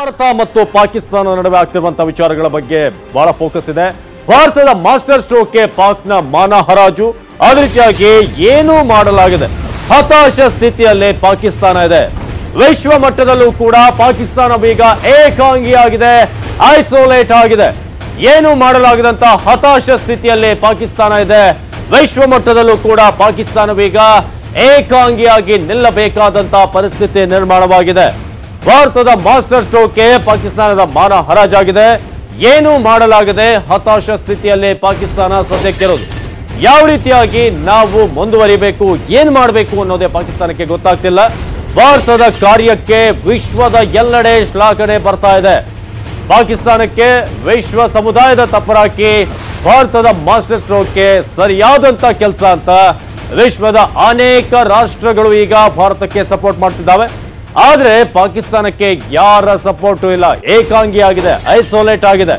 ಭಾರತ ಮತ್ತು ಪಾಕಿಸ್ತಾನ ನಡುವೆ ಆಗ್ತಿರುವಂತಹ ವಿಚಾರಗಳ ಬಗ್ಗೆ ಬಹಳ ಫೋಕಸ್ ಇದೆ. ಭಾರತದ ಮಾಸ್ಟರ್ ಸ್ಟ್ರೋಕ್ಗೆ ಪಾಕ್ನ ಮಾನ ಹರಾಜು, ಅದೇ ರೀತಿಯಾಗಿ ಏನೂ ಮಾಡಲಾಗಿದೆ. ಹತಾಶ ಸ್ಥಿತಿಯಲ್ಲಿ ಪಾಕಿಸ್ತಾನ ಇದೆ. ವಿಶ್ವ ಮಟ್ಟದಲ್ಲೂ ಕೂಡ ಪಾಕಿಸ್ತಾನ ಈಗ ಏಕಾಂಗಿಯಾಗಿದೆ, ಐಸೋಲೇಟ್ ಆಗಿದೆ. ಏನು ಮಾಡಲಾಗದಂತ ಹತಾಶ ಸ್ಥಿತಿಯಲ್ಲಿ ಪಾಕಿಸ್ತಾನ ಇದೆ. ವಿಶ್ವ ಮಟ್ಟದಲ್ಲೂ ಕೂಡ ಪಾಕಿಸ್ತಾನವೀಗ ಏಕಾಂಗಿಯಾಗಿ ನಿಲ್ಲಬೇಕಾದಂತಹ ಪರಿಸ್ಥಿತಿ ನಿರ್ಮಾಣವಾಗಿದೆ. ಭಾರತದ ಮಾಸ್ಟರ್ ಸ್ಟ್ರೋಕ್ಗೆ ಪಾಕಿಸ್ತಾನದ ಮಾನ ಹರಾಜಾಗಿದೆ. ಏನು ಮಾಡಲಾಗದೆ ಹತಾಶ ಸ್ಥಿತಿಯಲ್ಲಿ ಪಾಕಿಸ್ತಾನ ಸದ್ಯಕ್ಕಿರೋದು. ಯಾವ ರೀತಿಯಾಗಿ ನಾವು ಮುಂದುವರಿಬೇಕು, ಏನ್ ಮಾಡಬೇಕು ಅನ್ನೋದೇ ಪಾಕಿಸ್ತಾನಕ್ಕೆ ಗೊತ್ತಾಗ್ತಿಲ್ಲ. ಭಾರತದ ಕಾರ್ಯಕ್ಕೆ ವಿಶ್ವದ ಎಲ್ಲೆಡೆ ಶ್ಲಾಘನೆ ಬರ್ತಾ ಇದೆ. ಪಾಕಿಸ್ತಾನಕ್ಕೆ ವಿಶ್ವ ಸಮುದಾಯದ ತಪ್ಪರಾಕಿ ಭಾರತದ ಮಾಸ್ಟರ್ ಸ್ಟ್ರೋಕ್ಗೆ ಸರಿಯಾದಂತ ಕೆಲಸ ಅಂತ ವಿಶ್ವದ ಅನೇಕ ರಾಷ್ಟ್ರಗಳು ಈಗ ಭಾರತಕ್ಕೆ ಸಪೋರ್ಟ್ ಮಾಡ್ತಿದ್ದಾವೆ. ಆದ್ರೆ ಪಾಕಿಸ್ತಾನಕ್ಕೆ ಯಾರ ಸಪೋರ್ಟು ಇಲ್ಲ, ಏಕಾಂಗಿಯಾಗಿದೆ, ಐಸೋಲೇಟ್ ಆಗಿದೆ.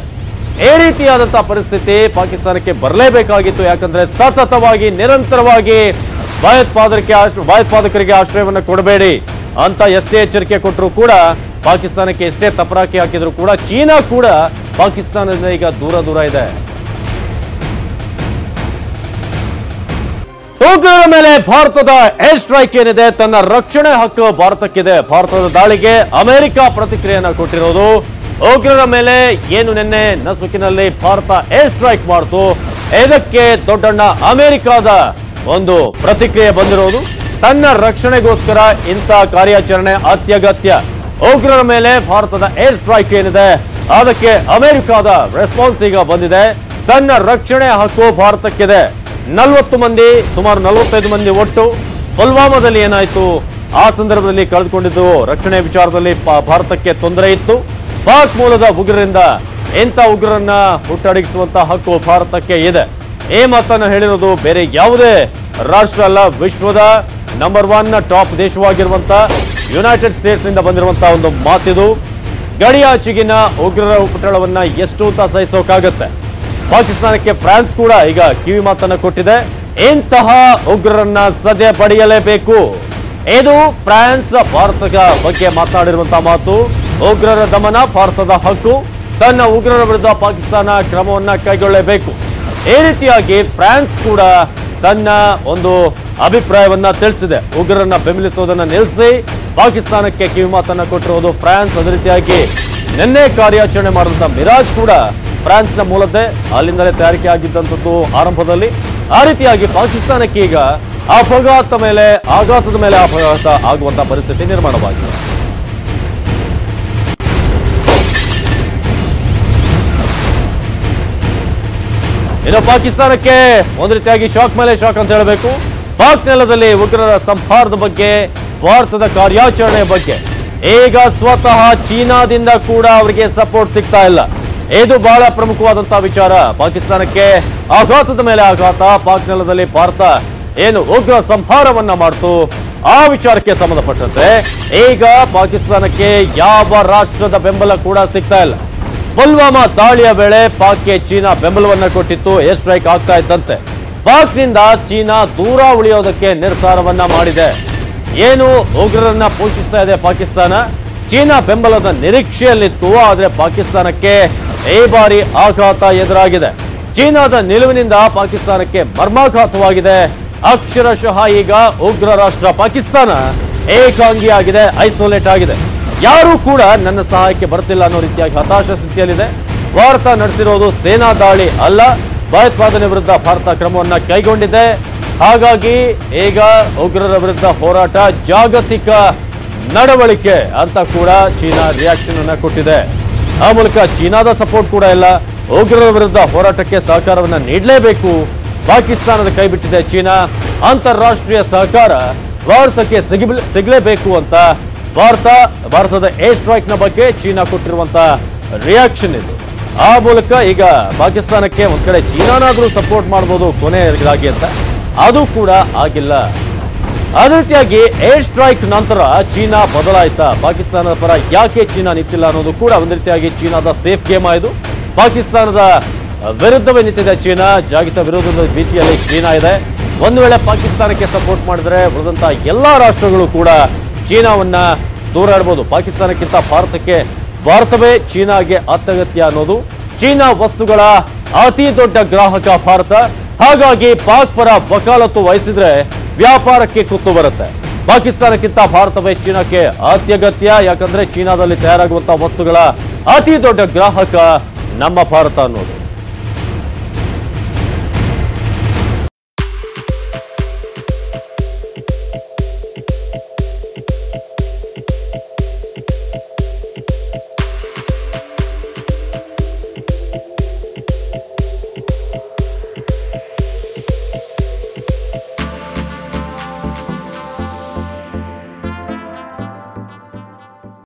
ಈ ರೀತಿಯಾದಂತಹ ಪರಿಸ್ಥಿತಿ ಪಾಕಿಸ್ತಾನಕ್ಕೆ ಬರಲೇಬೇಕಾಗಿತ್ತು. ಯಾಕಂದ್ರೆ ಸತತವಾಗಿ ನಿರಂತರವಾಗಿ ಭಯೋತ್ಪಾದಕರಿಗೆ ಆಶ್ರಯವನ್ನು ಕೊಡಬೇಡಿ ಅಂತ ಎಷ್ಟೇ ಎಚ್ಚರಿಕೆ ಕೊಟ್ಟರು ಕೂಡ, ಪಾಕಿಸ್ತಾನಕ್ಕೆ ಎಷ್ಟೇ ತಪರಾಕಿ ಹಾಕಿದ್ರು ಕೂಡ, ಚೀನಾ ಕೂಡ ಪಾಕಿಸ್ತಾನದಿಂದ ಈಗ ದೂರ ಇದೆ. ಉಗ್ರರ ಮೇಲೆ ಭಾರತದ ಏರ್ ಸ್ಟ್ರೈಕ್ ಏನಿದೆ, ತನ್ನ ರಕ್ಷಣೆ ಹಕ್ಕು ಭಾರತಕ್ಕಿದೆ. ಭಾರತದ ದಾಳಿಗೆ ಅಮೆರಿಕ ಪ್ರತಿಕ್ರಿಯೆಯನ್ನ ಕೊಟ್ಟಿರೋದು. ಉಗ್ರರ ಮೇಲೆ ಏನು ನಿನ್ನೆ ನಸುಕಿನಲ್ಲಿ ಭಾರತ ಏರ್ ಸ್ಟ್ರೈಕ್ ಮಾಡಿತು, ಇದಕ್ಕೆ ದೊಡ್ಡಣ್ಣ ಅಮೆರಿಕದ ಒಂದು ಪ್ರತಿಕ್ರಿಯೆ ಬಂದಿರೋದು. ತನ್ನ ರಕ್ಷಣೆಗೋಸ್ಕರ ಇಂಥ ಕಾರ್ಯಾಚರಣೆ ಅತ್ಯಗತ್ಯ. ಉಗ್ರರ ಮೇಲೆ ಭಾರತದ ಏರ್ ಸ್ಟ್ರೈಕ್ ಏನಿದೆ, ಅದಕ್ಕೆ ಅಮೆರಿಕದ ರೆಸ್ಪಾನ್ಸ್ ಈಗ ಬಂದಿದೆ. ತನ್ನ ರಕ್ಷಣೆ ಹಕ್ಕು ಭಾರತಕ್ಕಿದೆ. 40 ಮಂದಿ, ಸುಮಾರು 45 ಮಂದಿ ಒಟ್ಟು ಪುಲ್ವಾಮಾದಲ್ಲಿ ಏನಾಯ್ತು, ಆ ಸಂದರ್ಭದಲ್ಲಿ ಕಳೆದುಕೊಂಡಿದ್ದು ರಕ್ಷಣೆ ವಿಚಾರದಲ್ಲಿ ಭಾರತಕ್ಕೆ ತೊಂದರೆ ಇತ್ತು. ಪಾಕ್ ಮೂಲದ ಉಗ್ರರಿಂದ ಇಂಥ ಉಗ್ರರನ್ನ ಹುಟ್ಟಡಗಿಸುವಂತಹ ಹಕ್ಕು ಭಾರತಕ್ಕೆ ಇದೆ. ಈ ಮಾತನ್ನು ಹೇಳಿರೋದು ಬೇರೆ ಯಾವುದೇ ರಾಷ್ಟ್ರ ಅಲ್ಲ, ವಿಶ್ವದ ನಂಬರ್ 1 ಟಾಪ್ ದೇಶವಾಗಿರುವಂತ ಯುನೈಟೆಡ್ ಸ್ಟೇಟ್ಸ್ ನಿಂದ ಬಂದಿರುವಂತಹ ಒಂದು ಮಾತಿದು. ಗಡಿಯಾಚೆಗಿನ ಉಗ್ರರ ಉಪಟಳವನ್ನ ಎಷ್ಟು ಅಂತ ಸಹಿಸೋಕಾಗತ್ತೆ. ಪಾಕಿಸ್ತಾನಕ್ಕೆ ಫ್ರಾನ್ಸ್ ಕೂಡ ಈಗ ಕಿವಿ ಮಾತನ್ನ ಕೊಟ್ಟಿದೆ. ಇಂತಹ ಉಗ್ರರನ್ನ ಸದ್ಯ ಪಡೆಯಲೇಬೇಕು. ಇದು ಫ್ರಾನ್ಸ್ ಭಾರತದ ಬಗ್ಗೆ ಮಾತನಾಡಿರುವಂತಹ ಮಾತು. ಉಗ್ರರ ದಮನ ಭಾರತದ ಹಕ್ಕು, ತನ್ನ ಉಗ್ರರ ವಿರುದ್ಧ ಪಾಕಿಸ್ತಾನ ಕ್ರಮವನ್ನ ಕೈಗೊಳ್ಳಬೇಕು. ಈ ರೀತಿಯಾಗಿ ಫ್ರಾನ್ಸ್ ಕೂಡ ತನ್ನ ಒಂದು ಅಭಿಪ್ರಾಯವನ್ನ ತಿಳಿಸಿದೆ. ಉಗ್ರರನ್ನ ಬೆಂಬಲಿಸುವುದನ್ನ ನಿಲ್ಲಿಸಿ ಪಾಕಿಸ್ತಾನಕ್ಕೆ ಕಿವಿ ಮಾತನ್ನ ಕೊಟ್ಟಿರುವುದು ಫ್ರಾನ್ಸ್. ಅದೇ ರೀತಿಯಾಗಿ ನಿನ್ನೆ ಕಾರ್ಯಾಚರಣೆ ಮಾಡಿದಂತ ಮಿರಾಜ್ ಕೂಡ ಫ್ರಾನ್ಸ್ನ ಮೂಲದ್ದೇ, ಅಲ್ಲಿಂದಲೇ ತಯಾರಿಕೆ ಆಗಿದ್ದಂಥದ್ದು ಆರಂಭದಲ್ಲಿ. ಆ ರೀತಿಯಾಗಿ ಪಾಕಿಸ್ತಾನಕ್ಕೆ ಈಗ ಆಘಾತದ ಮೇಲೆ ಆಘಾತ ಆಗುವಂತಹ ಪರಿಸ್ಥಿತಿ ನಿರ್ಮಾಣವಾಗಿದೆ. ಇನ್ನು ಪಾಕಿಸ್ತಾನಕ್ಕೆ ಒಂದು ರೀತಿಯಾಗಿ ಶಾಕ್ ಮೇಲೆ ಶಾಕ್ ಅಂತ ಹೇಳಬೇಕು. ಪಾಕ್ ನೆಲದಲ್ಲಿ ಉಗ್ರರ ಸಂಹಾರದ ಬಗ್ಗೆ, ಭಾರತದ ಕಾರ್ಯಾಚರಣೆ ಬಗ್ಗೆ ಈಗ ಸ್ವತಃ ಚೀನಾದಿಂದ ಕೂಡ ಅವರಿಗೆ ಸಪೋರ್ಟ್ ಸಿಗ್ತಾ ಇಲ್ಲ. ಇದು ಬಹಳ ಪ್ರಮುಖವಾದಂತಹ ವಿಚಾರ. ಪಾಕಿಸ್ತಾನಕ್ಕೆ ಆಘಾತದ ಮೇಲೆ ಆಘಾತ. ಪಾಕ್ ನೆಲದಲ್ಲಿ ಭಾರತ ಏನು ಉಗ್ರ ಸಂಹಾರವನ್ನ ಮಾಡ್ತು, ಆ ವಿಚಾರಕ್ಕೆ ಸಂಬಂಧಪಟ್ಟಂತೆ ಈಗ ಪಾಕಿಸ್ತಾನಕ್ಕೆ ಯಾವ ರಾಷ್ಟ್ರದ ಬೆಂಬಲ ಕೂಡ ಸಿಗ್ತಾ ಇಲ್ಲ. ಪುಲ್ವಾಮಾ ದಾಳಿಯ ವೇಳೆ ಪಾಕ್ಗೆ ಚೀನಾ ಬೆಂಬಲವನ್ನ ಕೊಟ್ಟಿತ್ತು. ಏರ್ ಸ್ಟ್ರೈಕ್ ಆಗ್ತಾ ಇದ್ದಂತೆ ಪಾಕ್ನಿಂದ ಚೀನಾ ದೂರ ಉಳಿಯೋದಕ್ಕೆ ನಿರ್ಧಾರವನ್ನ ಮಾಡಿದೆ. ಏನು ಉಗ್ರರನ್ನ ಪೋಷಿಸ್ತಾ ಇದೆ ಪಾಕಿಸ್ತಾನ, ಚೀನಾ ಬೆಂಬಲದ ನಿರೀಕ್ಷೆಯಲ್ಲಿತ್ತು. ಆದ್ರೆ ಪಾಕಿಸ್ತಾನಕ್ಕೆ ಈ ಬಾರಿ ಆಘಾತ ಎದುರಾಗಿದೆ. ಚೀನಾದ ನಿಲುವಿನಿಂದ ಪಾಕಿಸ್ತಾನಕ್ಕೆ ಮರ್ಮಾಘಾತವಾಗಿದೆ. ಅಕ್ಷರಶಃ ಈಗ ಉಗ್ರ ರಾಷ್ಟ್ರ ಪಾಕಿಸ್ತಾನ ಏಕಾಂಗಿಯಾಗಿದೆ, ಐಸೋಲೇಟ್ ಆಗಿದೆ. ಯಾರೂ ಕೂಡ ನನ್ನ ಸಹಾಯಕ್ಕೆ ಬರ್ತಿಲ್ಲ ಅನ್ನೋ ರೀತಿಯಾಗಿ ಹತಾಶ ಸ್ಥಿತಿಯಲ್ಲಿದೆ. ಭಾರತ ನಡೆಸಿರೋದು ಸೇನಾ ದಾಳಿ ಅಲ್ಲ, ಭಯೋತ್ಪಾದನೆ ವಿರುದ್ಧ ಭಾರತ ಕ್ರಮವನ್ನ ಕೈಗೊಂಡಿದೆ. ಹಾಗಾಗಿ ಈಗ ಉಗ್ರರ ವಿರುದ್ಧ ಹೋರಾಟ ಜಾಗತಿಕ ನಡವಳಿಕೆ ಅಂತ ಕೂಡ ಚೀನಾ ರಿಯಾಕ್ಷನ್ ಅನ್ನ ಕೊಟ್ಟಿದೆ. ಆ ಮೂಲಕ ಚೀನಾದ ಸಪೋರ್ಟ್ ಕೂಡ ಇಲ್ಲ. ಉಗ್ರರ ವಿರುದ್ಧ ಹೋರಾಟಕ್ಕೆ ಸಹಕಾರವನ್ನ ನೀಡಲೇಬೇಕು. ಪಾಕಿಸ್ತಾನದ ಕೈ ಬಿಟ್ಟಿದೆ ಚೀನಾ. ಅಂತಾರಾಷ್ಟ್ರೀಯ ಸಹಕಾರ ಭಾರತಕ್ಕೆ ಸಿಗಲೇಬೇಕು ಅಂತ ಭಾರತದ ಏರ್ ಸ್ಟ್ರೈಕ್ ನ ಬಗ್ಗೆ ಚೀನಾ ಕೊಟ್ಟಿರುವಂತಹ ರಿಯಾಕ್ಷನ್ ಇದು. ಆ ಮೂಲಕ ಈಗ ಪಾಕಿಸ್ತಾನಕ್ಕೆ ಒಂದ್ ಕಡೆ ಚೀನಾನಾದ್ರೂ ಸಪೋರ್ಟ್ ಮಾಡಬಹುದು ಕೊನೆಯಾಗಿ ಅಂತ, ಅದು ಕೂಡ ಆಗಿಲ್ಲ. ಅದೇ ರೀತಿಯಾಗಿ ಏರ್ ಸ್ಟ್ರೈಕ್ ನಂತರ ಚೀನಾ ಬದಲಾಯಿತಾ, ಪಾಕಿಸ್ತಾನದ ಪರ ಯಾಕೆ ಚೀನಾ ನಿಂತಿಲ್ಲ ಅನ್ನೋದು ಕೂಡ ಒಂದು ರೀತಿಯಾಗಿ ಚೀನಾದ ಸೇಫ್ ಗೇಮ್ ಆಯಿತು. ಪಾಕಿಸ್ತಾನದ ವಿರುದ್ಧವೇ ನಿಂತಿದೆ ಚೀನಾ. ಜಾಗತಿಕ ವಿರೋಧದ ಭೀತಿಯಲ್ಲಿ ಚೀನಾ ಇದೆ. ಒಂದು ವೇಳೆ ಪಾಕಿಸ್ತಾನಕ್ಕೆ ಸಪೋರ್ಟ್ ಮಾಡಿದ್ರೆ ಉಳಿದಂತಹ ಎಲ್ಲಾ ರಾಷ್ಟ್ರಗಳು ಕೂಡ ಚೀನಾವನ್ನ ದೂರ ಇಡಬಹುದು. ಪಾಕಿಸ್ತಾನಕ್ಕಿಂತ ಭಾರತಕ್ಕೆ ಭಾರತವೇ ಚೀನಾಗೆ ಅತ್ಯಗತ್ಯ ಅನ್ನೋದು. ಚೀನಾ ವಸ್ತುಗಳ ಅತಿ ದೊಡ್ಡ ಗ್ರಾಹಕ ಭಾರತ. ಹಾಗಾಗಿ ಪಾಕ್ ಪರ ವಕಾಲತ್ತು ವಹಿಸಿದ್ರೆ ವ್ಯಾಪಾರಕ್ಕೆ ಕುತ್ತು ಬರುತ್ತೆ. ಪಾಕಿಸ್ತಾನಕ್ಕಿಂತ ಭಾರತವೇ ಚೀನಾಕ್ಕೆ ಅತ್ಯಗತ್ಯ. ಯಾಕಂದ್ರೆ ಚೀನಾದಲ್ಲಿ ತಯಾರಾಗುವಂತಹ ವಸ್ತುಗಳ ಅತಿ ದೊಡ್ಡ ಗ್ರಾಹಕ ನಮ್ಮ ಭಾರತ ಅನ್ನೋದು.